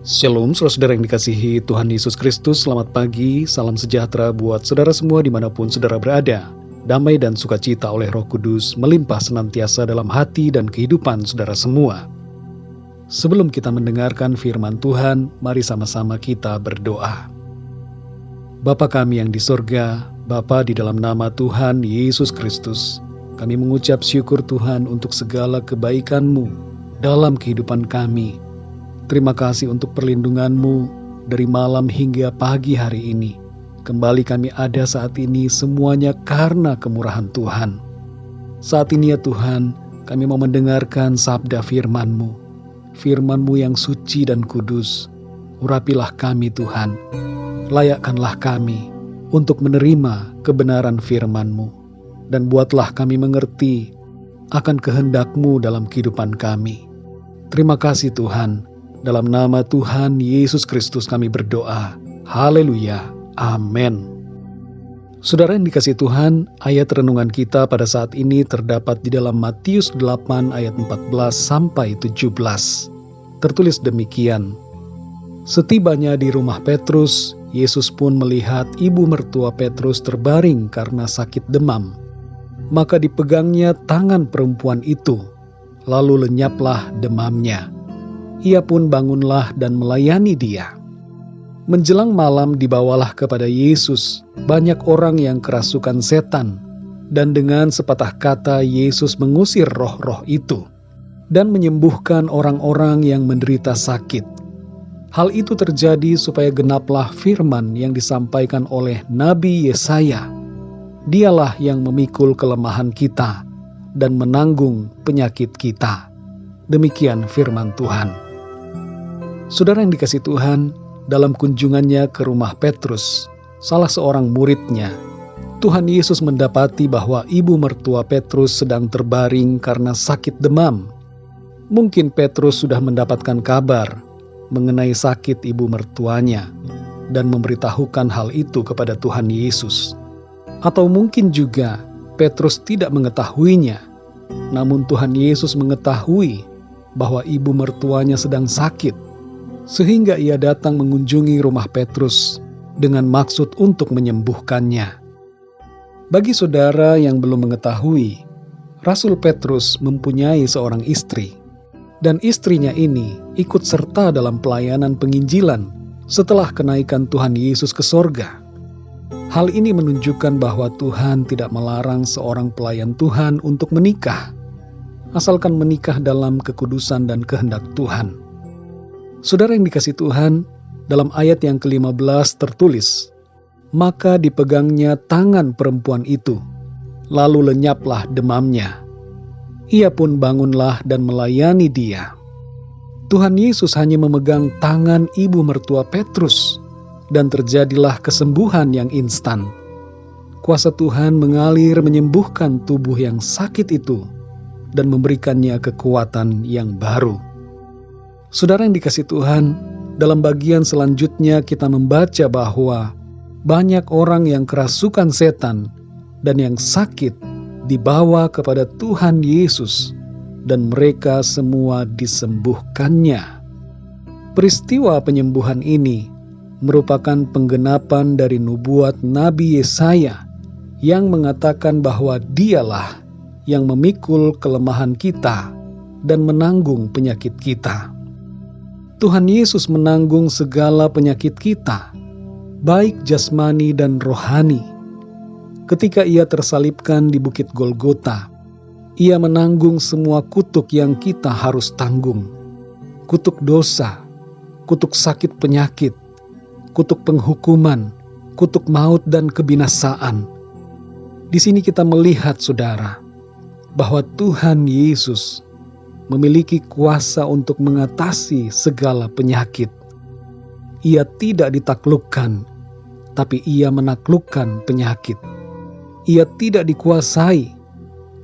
Shalom, saudara yang dikasihi Tuhan Yesus Kristus. Selamat pagi, salam sejahtera buat saudara semua dimanapun saudara berada. Damai dan sukacita oleh Roh Kudus melimpah senantiasa dalam hati dan kehidupan saudara semua. Sebelum kita mendengarkan firman Tuhan, mari sama-sama kita berdoa. Bapa kami yang di sorga, Bapa di dalam nama Tuhan Yesus Kristus, kami mengucap syukur Tuhan untuk segala kebaikan-Mu dalam kehidupan kami. Terima kasih untuk perlindungan-Mu dari malam hingga pagi hari ini. Kembali kami ada saat ini semuanya karena kemurahan Tuhan. Saat ini ya Tuhan, kami mau mendengarkan sabda firman-Mu. Firman-Mu yang suci dan kudus. Urapilah kami Tuhan. Layakkanlah kami untuk menerima kebenaran firman-Mu. Dan buatlah kami mengerti akan kehendak-Mu dalam kehidupan kami. Terima kasih Tuhan. Dalam nama Tuhan Yesus Kristus kami berdoa. Haleluya. Amin. Saudara yang dikasihi Tuhan, ayat renungan kita pada saat ini terdapat di dalam Matius 8 ayat 14 sampai 17. Tertulis demikian. Setibanya di rumah Petrus, Yesus pun melihat ibu mertua Petrus terbaring karena sakit demam. Maka dipegangnya tangan perempuan itu, lalu lenyaplah demamnya. Ia pun bangunlah dan melayani dia. Menjelang malam dibawalah kepada Yesus banyak orang yang kerasukan setan, dan dengan sepatah kata Yesus mengusir roh-roh itu, dan menyembuhkan orang-orang yang menderita sakit. Hal itu terjadi supaya genaplah firman yang disampaikan oleh Nabi Yesaya. Dialah yang memikul kelemahan kita dan menanggung penyakit kita. Demikian firman Tuhan. Saudara yang dikasihi Tuhan, dalam kunjungannya ke rumah Petrus, salah seorang muridnya, Tuhan Yesus mendapati bahwa ibu mertua Petrus sedang terbaring karena sakit demam. Mungkin Petrus sudah mendapatkan kabar mengenai sakit ibu mertuanya dan memberitahukan hal itu kepada Tuhan Yesus. Atau mungkin juga Petrus tidak mengetahuinya, namun Tuhan Yesus mengetahui bahwa ibu mertuanya sedang sakit, sehingga ia datang mengunjungi rumah Petrus dengan maksud untuk menyembuhkannya. Bagi saudara yang belum mengetahui, Rasul Petrus mempunyai seorang istri, dan istrinya ini ikut serta dalam pelayanan penginjilan setelah kenaikan Tuhan Yesus ke sorga. Hal ini menunjukkan bahwa Tuhan tidak melarang seorang pelayan Tuhan untuk menikah, asalkan menikah dalam kekudusan dan kehendak Tuhan. Saudara yang dikasihi Tuhan, dalam ayat yang ke-15 tertulis, maka dipegangnya tangan perempuan itu, lalu lenyaplah demamnya. Ia pun bangunlah dan melayani dia. Tuhan Yesus hanya memegang tangan ibu mertua Petrus, dan terjadilah kesembuhan yang instan. Kuasa Tuhan mengalir menyembuhkan tubuh yang sakit itu, dan memberikannya kekuatan yang baru. Saudara yang dikasihi Tuhan, dalam bagian selanjutnya kita membaca bahwa banyak orang yang kerasukan setan dan yang sakit dibawa kepada Tuhan Yesus, dan mereka semua disembuhkannya. Peristiwa penyembuhan ini merupakan penggenapan dari nubuat Nabi Yesaya yang mengatakan bahwa Dialah yang memikul kelemahan kita dan menanggung penyakit kita. Tuhan Yesus menanggung segala penyakit kita, baik jasmani dan rohani. Ketika Ia tersalibkan di Bukit Golgota, Ia menanggung semua kutuk yang kita harus tanggung. Kutuk dosa, kutuk sakit penyakit, kutuk penghukuman, kutuk maut dan kebinasaan. Di sini kita melihat, saudara, bahwa Tuhan Yesus memiliki kuasa untuk mengatasi segala penyakit. Ia tidak ditaklukkan, tapi Ia menaklukkan penyakit. Ia tidak dikuasai,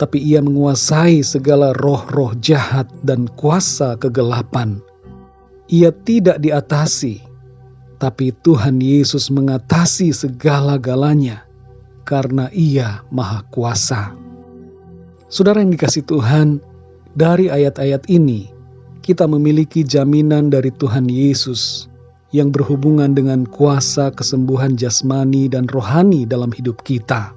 tapi Ia menguasai segala roh-roh jahat dan kuasa kegelapan. Ia tidak diatasi, tapi Tuhan Yesus mengatasi segala-galanya, karena Ia Maha Kuasa. Saudara yang dikasihi Tuhan, dari ayat-ayat ini kita memiliki jaminan dari Tuhan Yesus yang berhubungan dengan kuasa kesembuhan jasmani dan rohani dalam hidup kita.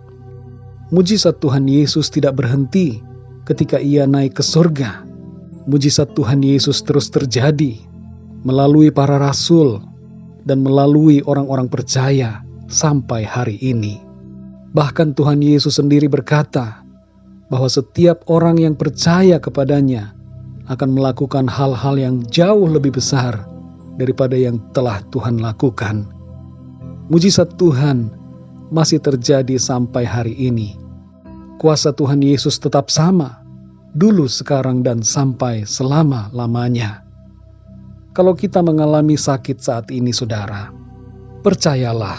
Mujizat Tuhan Yesus tidak berhenti ketika Ia naik ke surga. Mujizat Tuhan Yesus terus terjadi melalui para rasul dan melalui orang-orang percaya sampai hari ini. Bahkan Tuhan Yesus sendiri berkata bahwa setiap orang yang percaya kepadanya akan melakukan hal-hal yang jauh lebih besar daripada yang telah Tuhan lakukan. Mujizat Tuhan masih terjadi sampai hari ini. Kuasa Tuhan Yesus tetap sama, dulu, sekarang, dan sampai selama-lamanya. Kalau kita mengalami sakit saat ini, saudara, percayalah,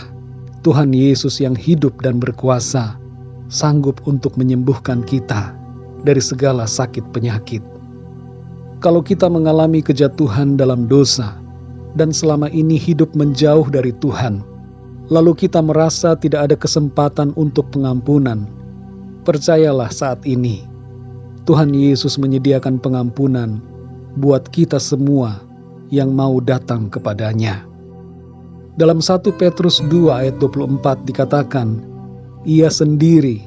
Tuhan Yesus yang hidup dan berkuasa sanggup untuk menyembuhkan kita dari segala sakit penyakit. Kalau kita mengalami kejatuhan dalam dosa dan selama ini hidup menjauh dari Tuhan, lalu kita merasa tidak ada kesempatan untuk pengampunan, percayalah saat ini, Tuhan Yesus menyediakan pengampunan buat kita semua yang mau datang kepadanya. Dalam 1 Petrus 2 ayat 24 dikatakan, Ia sendiri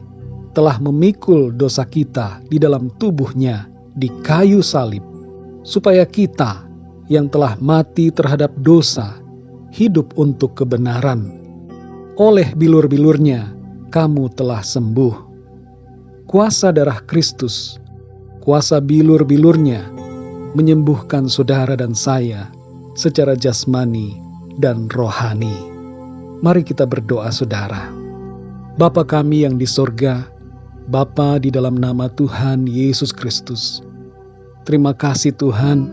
telah memikul dosa kita di dalam tubuhnya di kayu salib, supaya kita yang telah mati terhadap dosa hidup untuk kebenaran. Oleh bilur-bilurnya kamu telah sembuh. Kuasa darah Kristus, kuasa bilur-bilurnya menyembuhkan saudara dan saya secara jasmani dan rohani. Mari kita berdoa, saudara. Bapa kami yang di sorga, Bapa di dalam nama Tuhan Yesus Kristus, terima kasih Tuhan,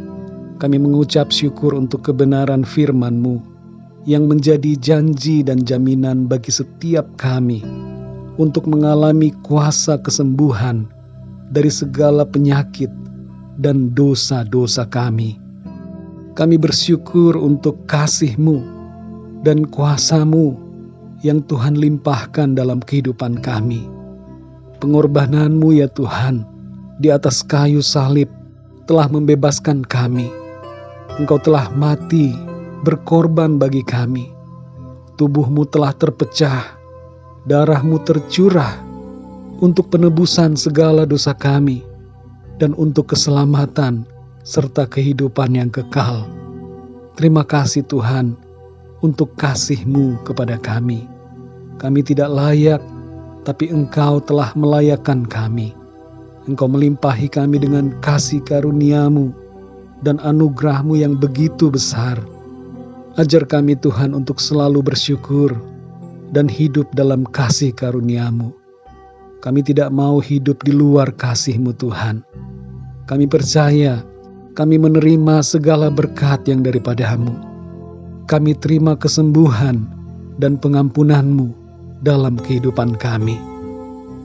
kami mengucap syukur untuk kebenaran firman-Mu yang menjadi janji dan jaminan bagi setiap kami untuk mengalami kuasa kesembuhan dari segala penyakit dan dosa-dosa kami. Kami bersyukur untuk kasih-Mu dan kuasa-Mu yang Tuhan limpahkan dalam kehidupan kami. Pengorbanan-Mu ya Tuhan di atas kayu salib telah membebaskan kami. Engkau telah mati berkorban bagi kami. Tubuh-Mu telah terpecah, darah-Mu tercurah untuk penebusan segala dosa kami dan untuk keselamatan serta kehidupan yang kekal. Terima kasih Tuhan untuk kasih-Mu kepada kami. Kami tidak layak, tapi Engkau telah melayakkan kami. Engkau melimpahi kami dengan kasih karunia-Mu dan anugerah-Mu yang begitu besar. Ajar kami Tuhan untuk selalu bersyukur dan hidup dalam kasih karunia-Mu. Kami tidak mau hidup di luar kasih-Mu Tuhan. Kami percaya, kami menerima segala berkat yang daripada-Mu. Kami terima kesembuhan dan pengampunan-Mu dalam kehidupan kami.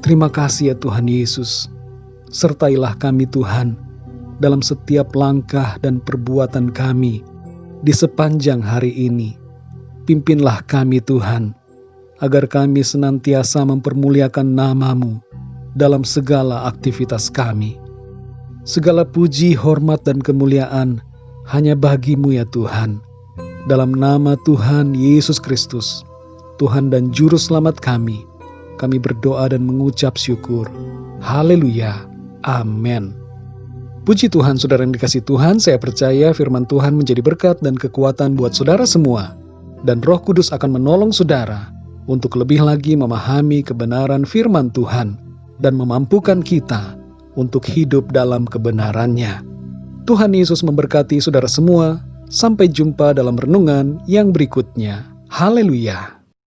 Terima kasih ya Tuhan Yesus. Sertailah kami Tuhan dalam setiap langkah dan perbuatan kami di sepanjang hari ini. Pimpinlah kami Tuhan, agar kami senantiasa mempermuliakan nama-Mu dalam segala aktivitas kami. Segala puji, hormat, dan kemuliaan hanya bagi-Mu ya Tuhan. Dalam nama Tuhan Yesus Kristus, Tuhan dan Juru Selamat kami berdoa dan mengucap syukur. Haleluya. Amin. Puji Tuhan, saudara yang dikasihi Tuhan, saya percaya firman Tuhan menjadi berkat dan kekuatan buat saudara semua. Dan Roh Kudus akan menolong saudara untuk lebih lagi memahami kebenaran firman Tuhan dan memampukan kita untuk hidup dalam kebenarannya. Tuhan Yesus memberkati saudara semua. Sampai jumpa dalam renungan yang berikutnya. Haleluya.